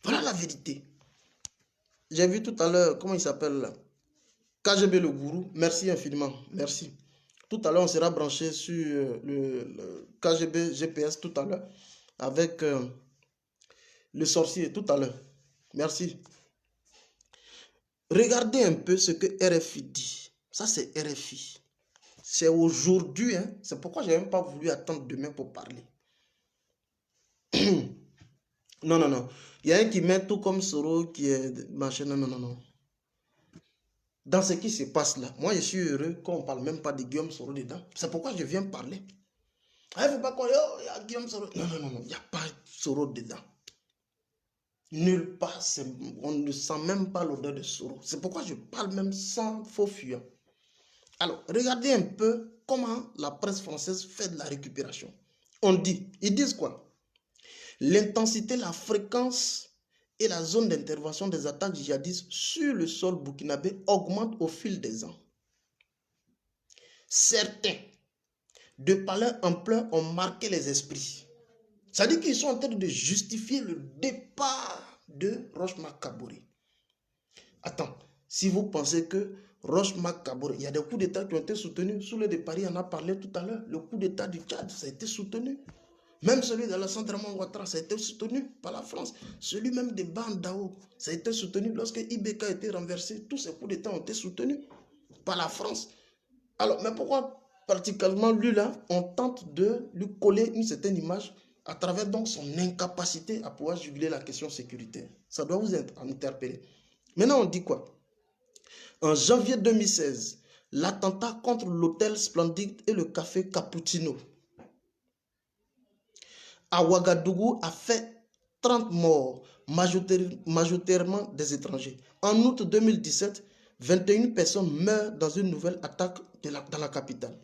Voilà la vérité. J'ai vu tout à l'heure, comment il s'appelle là? KGB le gourou. Merci infiniment. Merci. Tout à l'heure, on sera branché sur le KGB GPS tout à l'heure avec le sorcier tout à l'heure. Merci. Regardez un peu ce que RFI dit. Ça, c'est RFI. C'est aujourd'hui, hein. C'est pourquoi je n'ai même pas voulu attendre demain pour parler. Non, non, non. Il y a un qui met tout comme Soro qui est machin. Non, non, non, non. Dans ce qui se passe là, moi je suis heureux qu'on ne parle même pas de Guillaume Soro dedans. C'est pourquoi je viens parler. Il ne faut pas qu'on y a Guillaume Soro. Non, non, non, non. Il n'y a pas Soro dedans. Nulle part. On ne sent même pas l'odeur de Soro. C'est pourquoi je parle même sans faux fuyant. Alors, regardez un peu comment la presse française fait de la récupération. On dit, ils disent quoi? L'intensité, la fréquence et la zone d'intervention des attaques djihadistes sur le sol burkinabé augmentent au fil des ans. Certains, de par leur ampleur, ont marqué les esprits. Ça veut dire qu'ils sont en train de justifier le départ de Roch-Marc Kaboré. Attends, si vous pensez que Roch-Marc Kaboré, il y a des coups d'État qui ont été soutenus. Sous le de Paris, on en a parlé tout à l'heure. Le coup d'État du Tchad, ça a été soutenu. Même celui d'Alassane Draman Ouattara, ça a été soutenu par la France. Celui même de Bandao, ça a été soutenu lorsque Ibeka a été renversé. Tous ces coups d'État ont été soutenus par la France. Alors, mais pourquoi particulièrement lui là, on tente de lui coller une certaine image à travers donc son incapacité à pouvoir juguler la question sécuritaire? Ça doit vous interpeller. Maintenant, on dit quoi? En janvier 2016, l'attentat contre l'hôtel Splendide et le café Cappuccino à Ouagadougou a fait 30 morts, majoritairement des étrangers. En août 2017, 21 personnes meurent dans une nouvelle attaque dans la capitale.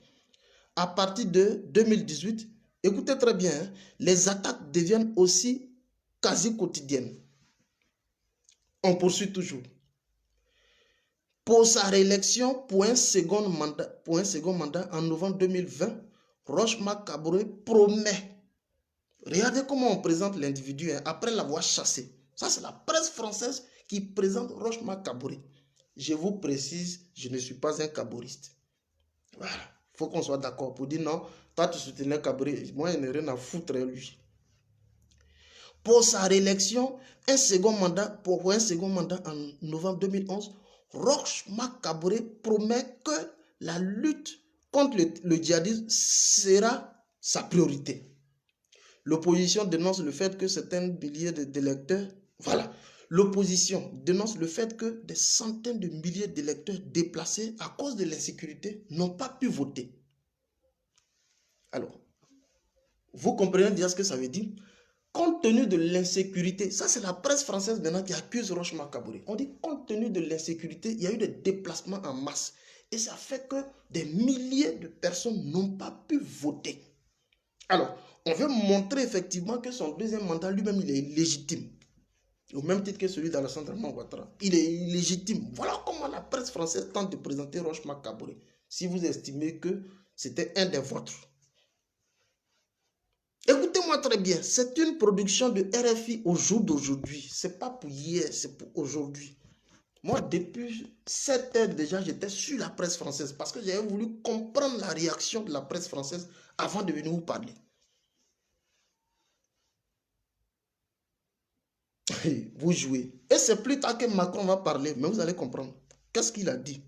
À partir de 2018, écoutez très bien, hein, les attaques deviennent aussi quasi quotidiennes. On poursuit toujours. Pour sa réélection pour un second mandat en novembre 2020, Roch-Marc Kaboré promet. Regardez comment on présente l'individu hein, après l'avoir chassé. Ça, c'est la presse française qui présente Roch-Marc Kaboré. Je vous précise, je ne suis pas un kaboriste. Voilà. Il faut qu'on soit d'accord pour dire non, toi tu soutenais Kaboré. Moi, je n'ai rien à foutre de lui. Pour sa réélection, pour un second mandat en novembre 2011, Roch-Marc Kaboré promet que la lutte contre le djihadisme sera sa priorité. L'opposition dénonce le fait que certains milliers d'électeurs, voilà, l'opposition dénonce le fait que des centaines de milliers d'électeurs déplacés à cause de l'insécurité n'ont pas pu voter. Alors, vous comprenez déjà ce que ça veut dire? compte tenu de l'insécurité, ça c'est la presse française maintenant qui accuse Roch-Marc Kaboré. On dit compte tenu de l'insécurité, il y a eu des déplacements en masse. Et ça fait que des milliers de personnes n'ont pas pu voter. Alors, on veut montrer effectivement que son deuxième mandat lui-même, il est illégitime. Au même titre que celui d'Alassane Draman Ouattara. Il est illégitime. Voilà comment la presse française tente de présenter Roch-Marc Kaboré. Si vous estimez que c'était un des vôtres. Écoutez-moi très bien. C'est une production de RFI au jour d'aujourd'hui. Ce n'est pas pour hier, c'est pour aujourd'hui. Moi, depuis 7 heures déjà, j'étais sur la presse française parce que j'avais voulu comprendre la réaction de la presse française avant de venir vous parler. Vous jouez. Et c'est plus tard que Macron va parler, mais vous allez comprendre. Qu'est-ce qu'il a dit?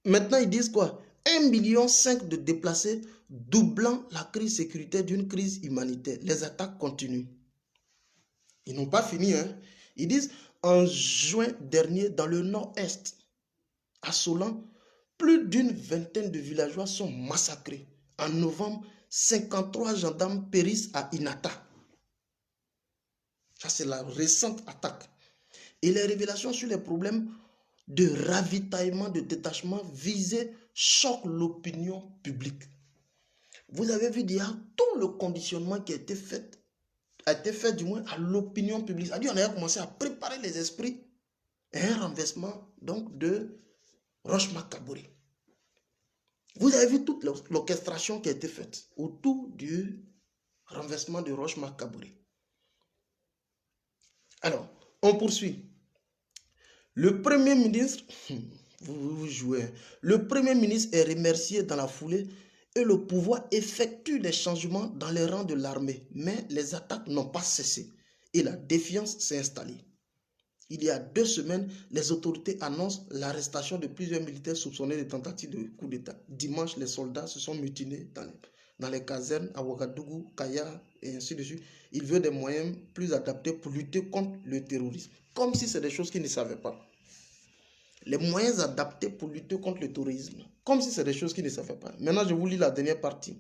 Maintenant, ils disent quoi? 1,5 million de déplacés, doublant la crise sécuritaire d'une crise humanitaire. Les attaques continuent. Ils n'ont pas fini, hein? Ils disent, en juin dernier, dans le nord-est, à Solan, plus d'une vingtaine de villageois sont massacrés. En novembre, 53 gendarmes périssent à Inata. Ça, c'est la récente attaque. Et les révélations sur les problèmes de ravitaillement, de détachement visés choquent l'opinion publique. Vous avez vu déjà tout le conditionnement qui a été fait du moins à l'opinion publique. C'est-à-dire qu'on a commencé à préparer les esprits et un renversement donc de Roch-Marc Kaboré. Vous avez vu toute l'orchestration qui a été faite autour du renversement de Roch-Marc Kaboré. Alors, on poursuit. Le Premier ministre, vous jouez, le Premier ministre est remercié dans la foulée et le pouvoir effectue des changements dans les rangs de l'armée. Mais les attaques n'ont pas cessé et la défiance s'est installée. Il y a 2 semaines, les autorités annoncent l'arrestation de plusieurs militaires soupçonnés de tentatives de coup d'État. Dimanche, les soldats se sont mutinés dans les casernes à Ouagadougou, Kaya et ainsi de suite. Ils veulent des moyens plus adaptés pour lutter contre le terrorisme. Comme si c'est des choses qu'ils ne savaient pas. Les moyens adaptés pour lutter contre le terrorisme. Comme si c'est des choses qu'ils ne savaient pas. Maintenant, je vous lis la dernière partie.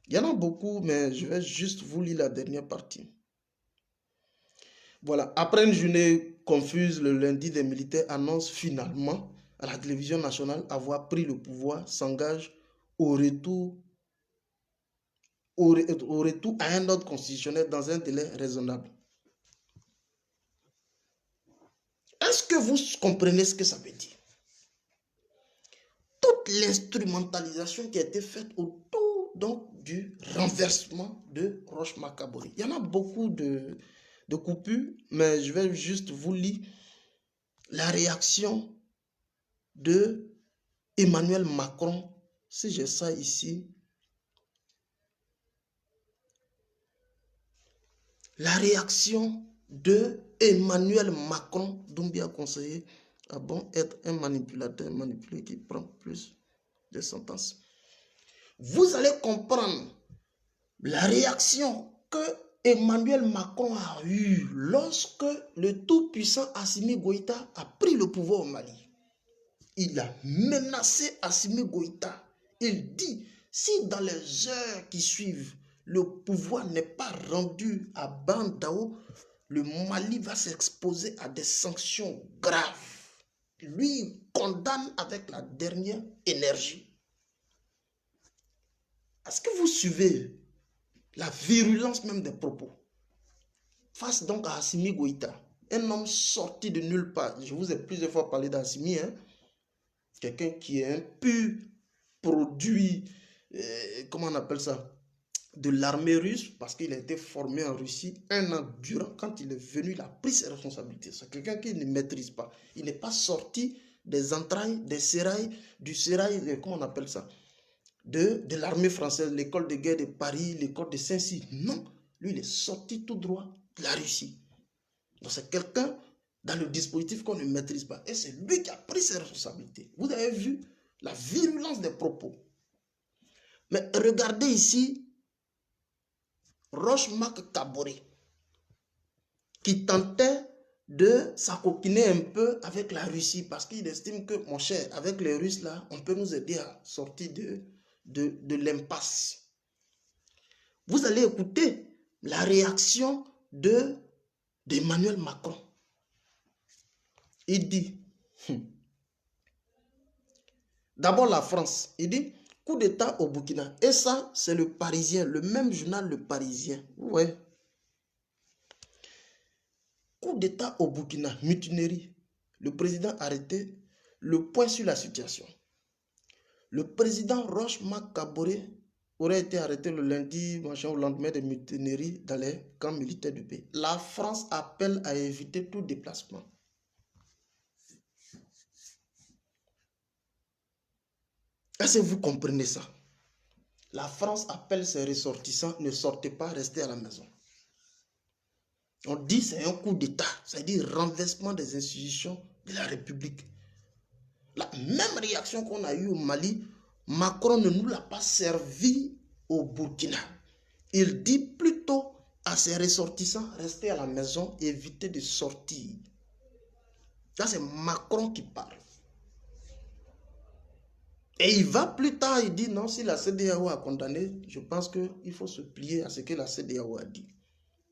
Il y en a beaucoup, mais je vais juste vous lire la dernière partie. Voilà. Après une journée confuse, le lundi, des militaires annoncent finalement à la télévision nationale avoir pris le pouvoir, s'engagent au retour à un ordre constitutionnel dans un délai raisonnable. Est-ce que vous comprenez ce que ça veut dire? Toute l'instrumentalisation qui a été faite autour donc, du renversement de Roch-Marc Kaboré. Il y en a beaucoup de coupures, mais je vais juste vous lire la réaction de Emmanuel Macron. Si j'ai ça ici. La réaction de Emmanuel Macron, Doumbia conseiller, a bon être un manipulateur, manipulé qui prend plus de sentences. Vous allez comprendre la réaction que Emmanuel Macron a eue lorsque le tout-puissant Assimi Goïta a pris le pouvoir au Mali. Il a menacé Assimi Goïta. Il dit, si dans les heures qui suivent, le pouvoir n'est pas rendu à Bandao, le Mali va s'exposer à des sanctions graves. Lui condamne avec la dernière énergie. Est-ce que vous suivez la virulence même des propos? Face donc à Assimi Goïta, un homme sorti de nulle part. Je vous ai plusieurs fois parlé d'Assimi, hein? Quelqu'un qui est un pur produit, comment on appelle ça, de l'armée russe, parce qu'il a été formé en Russie 1 an durant. Quand il est venu, il a pris ses responsabilités. C'est quelqu'un qui ne maîtrise pas. Il n'est pas sorti des entrailles, des sérails, du sérail, comment on appelle ça, de l'armée française, l'école de guerre de Paris, l'école de Saint-Cyr. Non, lui, il est sorti tout droit de la Russie. Donc c'est quelqu'un dans le dispositif qu'on ne maîtrise pas. Et c'est lui qui a pris ses responsabilités. Vous avez vu la virulence des propos. Mais regardez ici, Roch-Marc Kaboré, qui tentait de s'acoquiner un peu avec la Russie, parce qu'il estime que, mon cher, avec les Russes là, on peut nous aider à sortir de l'impasse. Vous allez écouter la réaction d'Emmanuel Macron. Il dit, d'abord la France, il dit, coup d'État au Burkina. Et ça, c'est le Parisien, le même journal, le Parisien. Ouais. Coup d'État au Burkina, mutinerie. Le président arrêté, le point sur la situation. Le président Roch Marc Kaboré aurait été arrêté le lundi, au lendemain des mutineries dans les camps militaires du pays. La France appelle à éviter tout déplacement. Est-ce que vous comprenez ça? La France appelle ses ressortissants, ne sortez pas, restez à la maison. On dit c'est un coup d'État, c'est-à-dire renversement des institutions de la République. La même réaction qu'on a eue au Mali, Macron ne nous l'a pas servi au Burkina. Il dit plutôt à ses ressortissants, restez à la maison, évitez de sortir. Ça c'est Macron qui parle. Et il va plus tard, il dit non, si la CEDEAO a condamné, je pense qu'il faut se plier à ce que la CEDEAO a dit.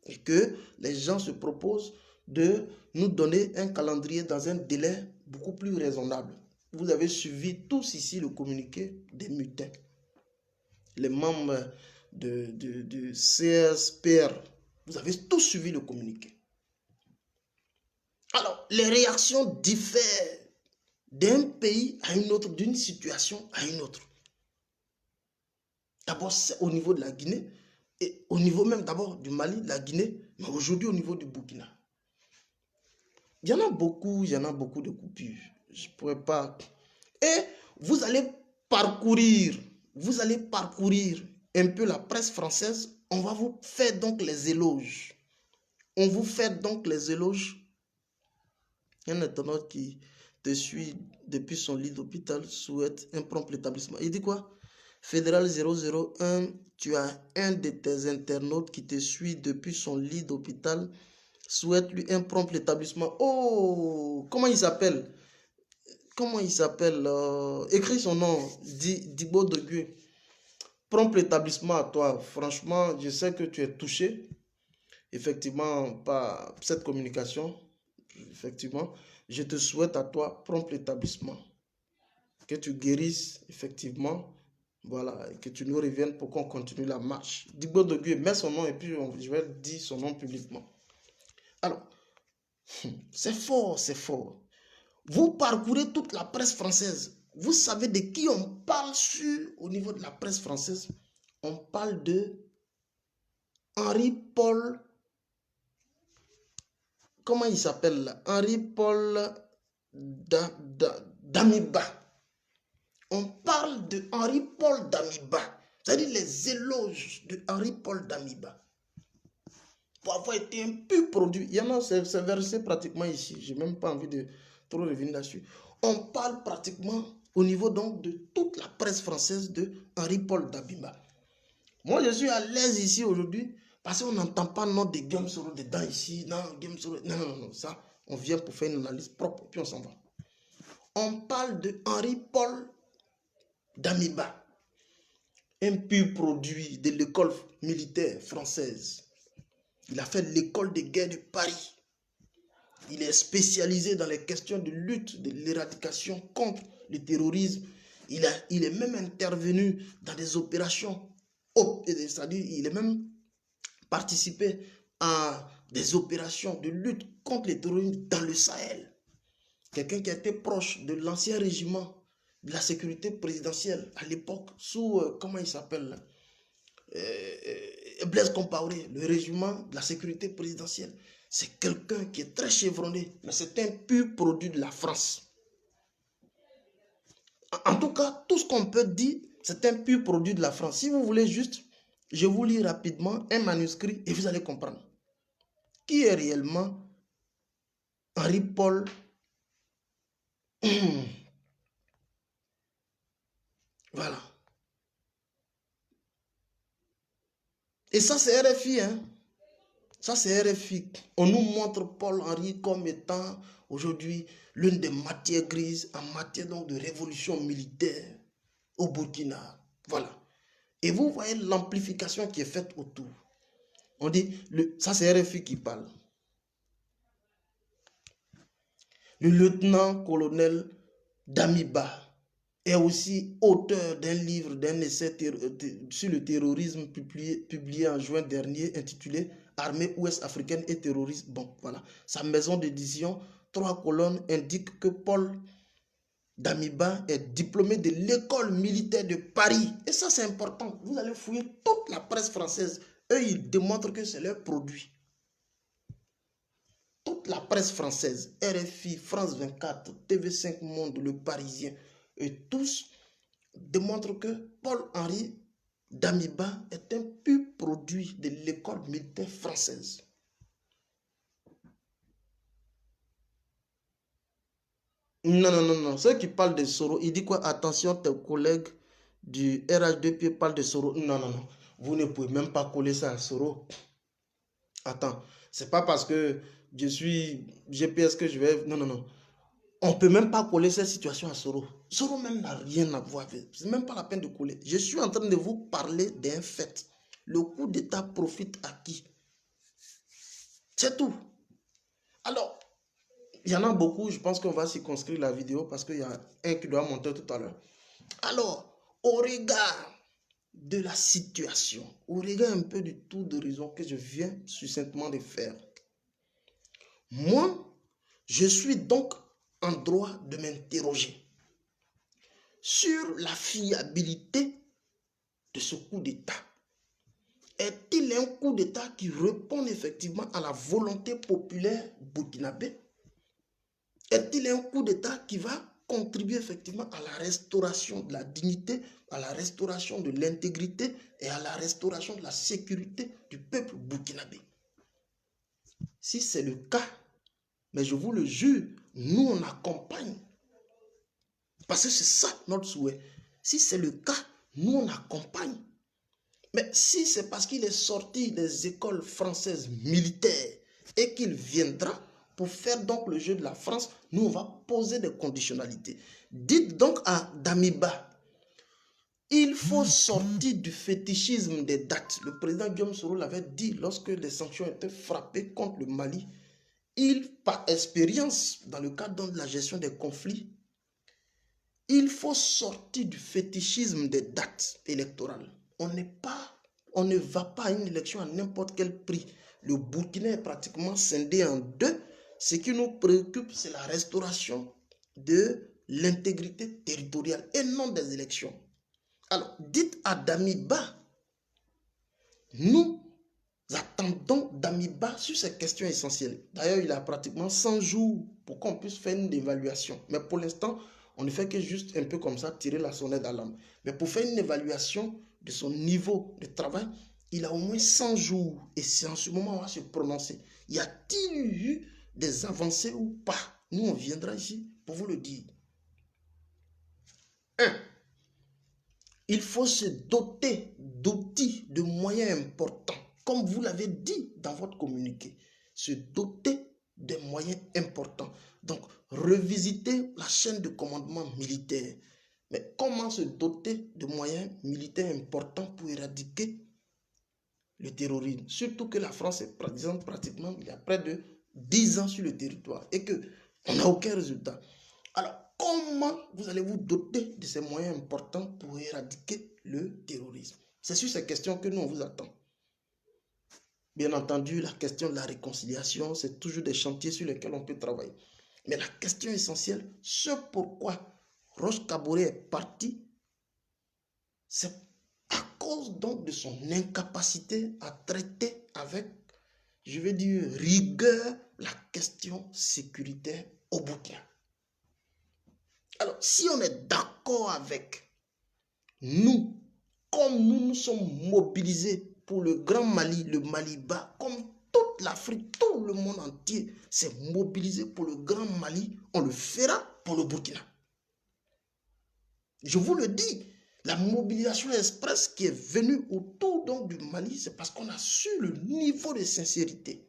Et que les gens se proposent de nous donner un calendrier dans un délai beaucoup plus raisonnable. Vous avez suivi tous ici le communiqué des mutins. Les membres de CSPR, vous avez tous suivi le communiqué. Alors, les réactions diffèrent d'un pays à une autre, d'une situation à une autre. D'abord, c'est au niveau de la Guinée, et au niveau même d'abord du Mali, la Guinée, mais aujourd'hui au niveau du Burkina. Il y en a beaucoup de coupures. Je ne pourrais pas. Et vous allez parcourir un peu la presse française. On va vous faire donc les éloges. On vous fait donc les éloges. Il y a un internaute qui te suit depuis son lit d'hôpital, souhaite un prompt établissement. Il dit quoi? Fédéral 001, tu as un de tes internautes qui te suit depuis son lit d'hôpital, souhaite lui un prompt établissement. Oh, comment il s'appelle? Écris son nom, Dibo de Gué. Prompt établissement à toi. Franchement, je sais que tu es touché, effectivement, par cette communication. Effectivement, je te souhaite à toi prompt établissement. Que tu guérisses, effectivement. Voilà, et que tu nous reviennes pour qu'on continue la marche. Dibo de Gué, mets son nom et puis je vais dire son nom publiquement. Alors, c'est fort, c'est fort. Vous parcourez toute la presse française. Vous savez de qui on parle au niveau de la presse française? On parle de Henri-Paul. Comment il s'appelle là? Henri-Paul Damiba. On parle de Henri-Paul Damiba. C'est-à-dire les éloges de Henri-Paul Damiba. Pour avoir été un pur produit. Il y en a, c'est versé pratiquement ici. Je n'ai même pas envie de trop revenir là-dessus. On parle pratiquement au niveau donc de toute la presse française de Henri-Paul Damiba. Moi, je suis à l'aise ici aujourd'hui parce qu'on n'entend pas le nom de Guillaume Soro dedans ici. Non, Guillaume Soro. Non. Ça, on vient pour faire une analyse propre, puis on s'en va. On parle de Henri-Paul Damiba, un pur produit de l'école militaire française. Il a fait l'école de guerre de Paris. Il est spécialisé dans les questions de lutte, de l'éradication contre le terrorisme. Il est même intervenu dans des opérations, c'est-à-dire il est même participé à des opérations de lutte contre le terrorisme dans le Sahel. Quelqu'un qui a été proche de l'ancien régiment de la sécurité présidentielle à l'époque, sous, comment il s'appelle, Blaise Compaoré, le régiment de la sécurité présidentielle. C'est quelqu'un qui est très chevronné, mais c'est un pur produit de la France. En tout cas, tout ce qu'on peut dire, c'est un pur produit de la France. Si vous voulez juste, je vous lis rapidement un manuscrit et vous allez comprendre. Qui est réellement Henri-Paul Voilà. Et ça, c'est RFI, hein. Ça, c'est RFI. On nous montre Paul-Henri comme étant aujourd'hui l'une des matières grises en matière donc de révolution militaire au Burkina. Voilà. Et vous voyez l'amplification qui est faite autour. On dit, ça c'est RFI qui parle. Le lieutenant-colonel Damiba est aussi auteur d'un livre, d'un essai sur le terrorisme publié en juin dernier, intitulé « Armée ouest-africaine et terrorisme ». Bon, voilà. Sa maison d'édition, 3 colonnes, indique que Paul Damiba est diplômé de l'école militaire de Paris. Et ça, c'est important. Vous allez fouiller toute la presse française. Eux, ils démontrent que c'est leur produit. Toute la presse française, RFI, France 24, TV5 Monde, Le Parisien, et tous démontrent que Paul-Henri Damiba est un pur produit de l'école militaire française. Non. Ceux qui parlent de Soro, ils disent quoi? Attention, tes collègues du RH2P parlent de Soro. Non. Vous ne pouvez même pas coller ça à Soro. Attends, c'est pas parce que je suis GPS que je vais... Non. On ne peut même pas coller cette situation à Soro. Soro même n'a rien à voir avec. C'est même pas la peine de coller. Je suis en train de vous parler d'un fait. Le coup d'État profite à qui? C'est tout. Alors, il y en a beaucoup. Je pense qu'on va circonscrire la vidéo parce qu'il y a un qui doit monter tout à l'heure. Alors, au regard de la situation, au regard un peu du tour d'horizon que je viens succinctement de faire, moi, je suis donc en droit de m'interroger sur la fiabilité de ce coup d'État. Est-il un coup d'État qui répond effectivement à la volonté populaire burkinabé? Est-il un coup d'État qui va contribuer effectivement à la restauration de la dignité, à la restauration de l'intégrité et à la restauration de la sécurité du peuple burkinabé? Si c'est le cas, mais je vous le jure, nous on accompagne. Parce que c'est ça notre souhait. Si c'est le cas, nous on accompagne. Mais si c'est parce qu'il est sorti des écoles françaises militaires et qu'il viendra pour faire donc le jeu de la France, nous on va poser des conditionnalités. Dites donc à Damiba, il faut sortir du fétichisme des dates. Le président Guillaume Soro l'avait dit lorsque les sanctions étaient frappées contre le Mali. Par expérience, dans le cadre de la gestion des conflits, il faut sortir du fétichisme des dates électorales. On ne va pas à une élection à n'importe quel prix. Le Burkina est pratiquement scindé en deux. Ce qui nous préoccupe, c'est la restauration de l'intégrité territoriale et non des élections. Alors, dites à Damiba, nous attendons Damiba sur ces questions essentielles. D'ailleurs, il a pratiquement 100 jours pour qu'on puisse faire une évaluation. Mais pour l'instant, on ne fait que juste un peu comme ça, tirer la sonnette d'alarme. Mais pour faire une évaluation de son niveau de travail, il a au moins 100 jours. Et c'est en ce moment qu'on va se prononcer. Y a-t-il eu des avancées ou pas? Nous, on viendra ici pour vous le dire. 1. Il faut se doter d'outils, de moyens importants. Comme vous l'avez dit dans votre communiqué, se doter des moyens importants. Donc, revisiter la chaîne de commandement militaire. Mais comment se doter de moyens militaires importants pour éradiquer le terrorisme? Surtout que la France est, par exemple, pratiquement, il y a près de 10 ans sur le territoire et qu'on n'a aucun résultat. Alors, comment vous allez vous doter de ces moyens importants pour éradiquer le terrorisme? C'est sur ces questions que nous, on vous attend. Bien entendu, la question de la réconciliation, c'est toujours des chantiers sur lesquels on peut travailler. Mais la question essentielle, ce pourquoi Roch Kaboré est parti, c'est à cause donc de son incapacité à traiter avec, je vais dire, rigueur, la question sécuritaire au Burkina. Alors, si on est d'accord avec nous, comme nous nous sommes mobilisés pour le Grand Mali, le Mali-Bas, comme toute l'Afrique, tout le monde entier s'est mobilisé pour le Grand Mali, on le fera pour le Burkina. Je vous le dis, la mobilisation express qui est venue autour donc du Mali, c'est parce qu'on a su le niveau de sincérité,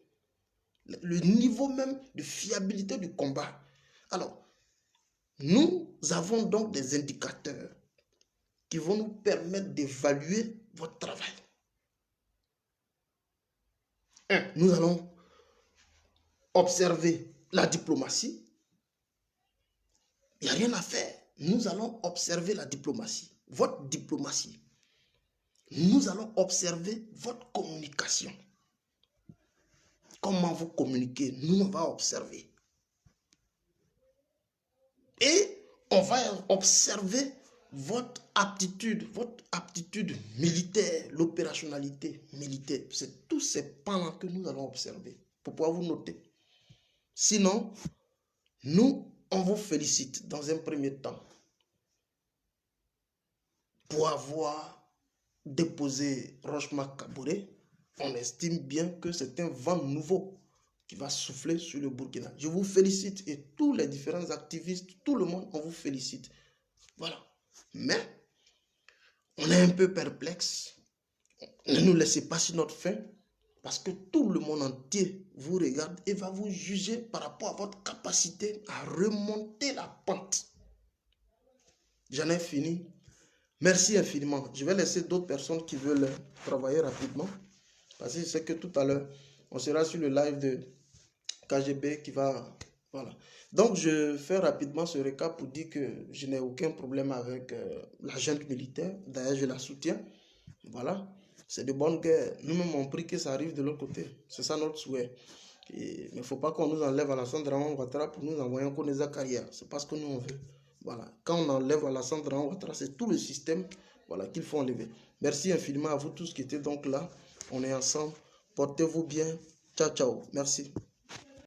le niveau même de fiabilité du combat. Alors, nous avons donc des indicateurs qui vont nous permettre d'évaluer votre travail. Nous allons observer la diplomatie. Il n'y a rien à faire. Nous allons observer la diplomatie, votre diplomatie. Nous allons observer votre communication. Comment vous communiquez, nous on va observer. Et on va observer votre aptitude militaire, l'opérationnalité militaire. C'est tous ces pans-là que nous allons observer pour pouvoir vous noter. Sinon, nous, on vous félicite dans un premier temps pour avoir déposé Rochmark Kaboré. On estime bien que c'est un vent nouveau qui va souffler sur le Burkina. Je vous félicite et tous les différents activistes, tout le monde, on vous félicite. Voilà. Mais, on est un peu perplexe. Ne nous laissez pas sur notre faim parce que tout le monde entier vous regarde et va vous juger par rapport à votre capacité à remonter la pente. J'en ai fini. Merci infiniment. Je vais laisser d'autres personnes qui veulent travailler rapidement. Parce que je sais que tout à l'heure, on sera sur le live de KGB qui va... Voilà. Donc, je fais rapidement ce récap pour dire que je n'ai aucun problème avec la junte militaire. D'ailleurs, je la soutiens. Voilà. C'est de bonne guerre. Nous-mêmes, on prie que ça arrive de l'autre côté. C'est ça notre souhait. Mais il ne faut pas qu'on nous enlève Alassane Dramane Ouattara pour nous envoyer encore des carrières. C'est pas ce que nous on veut. Voilà. Quand on enlève Alassane Dramane Ouattara, c'est tout le système, voilà, qu'il faut enlever. Merci infiniment à vous tous qui étaient donc là. On est ensemble. Portez-vous bien. Ciao, ciao. Merci.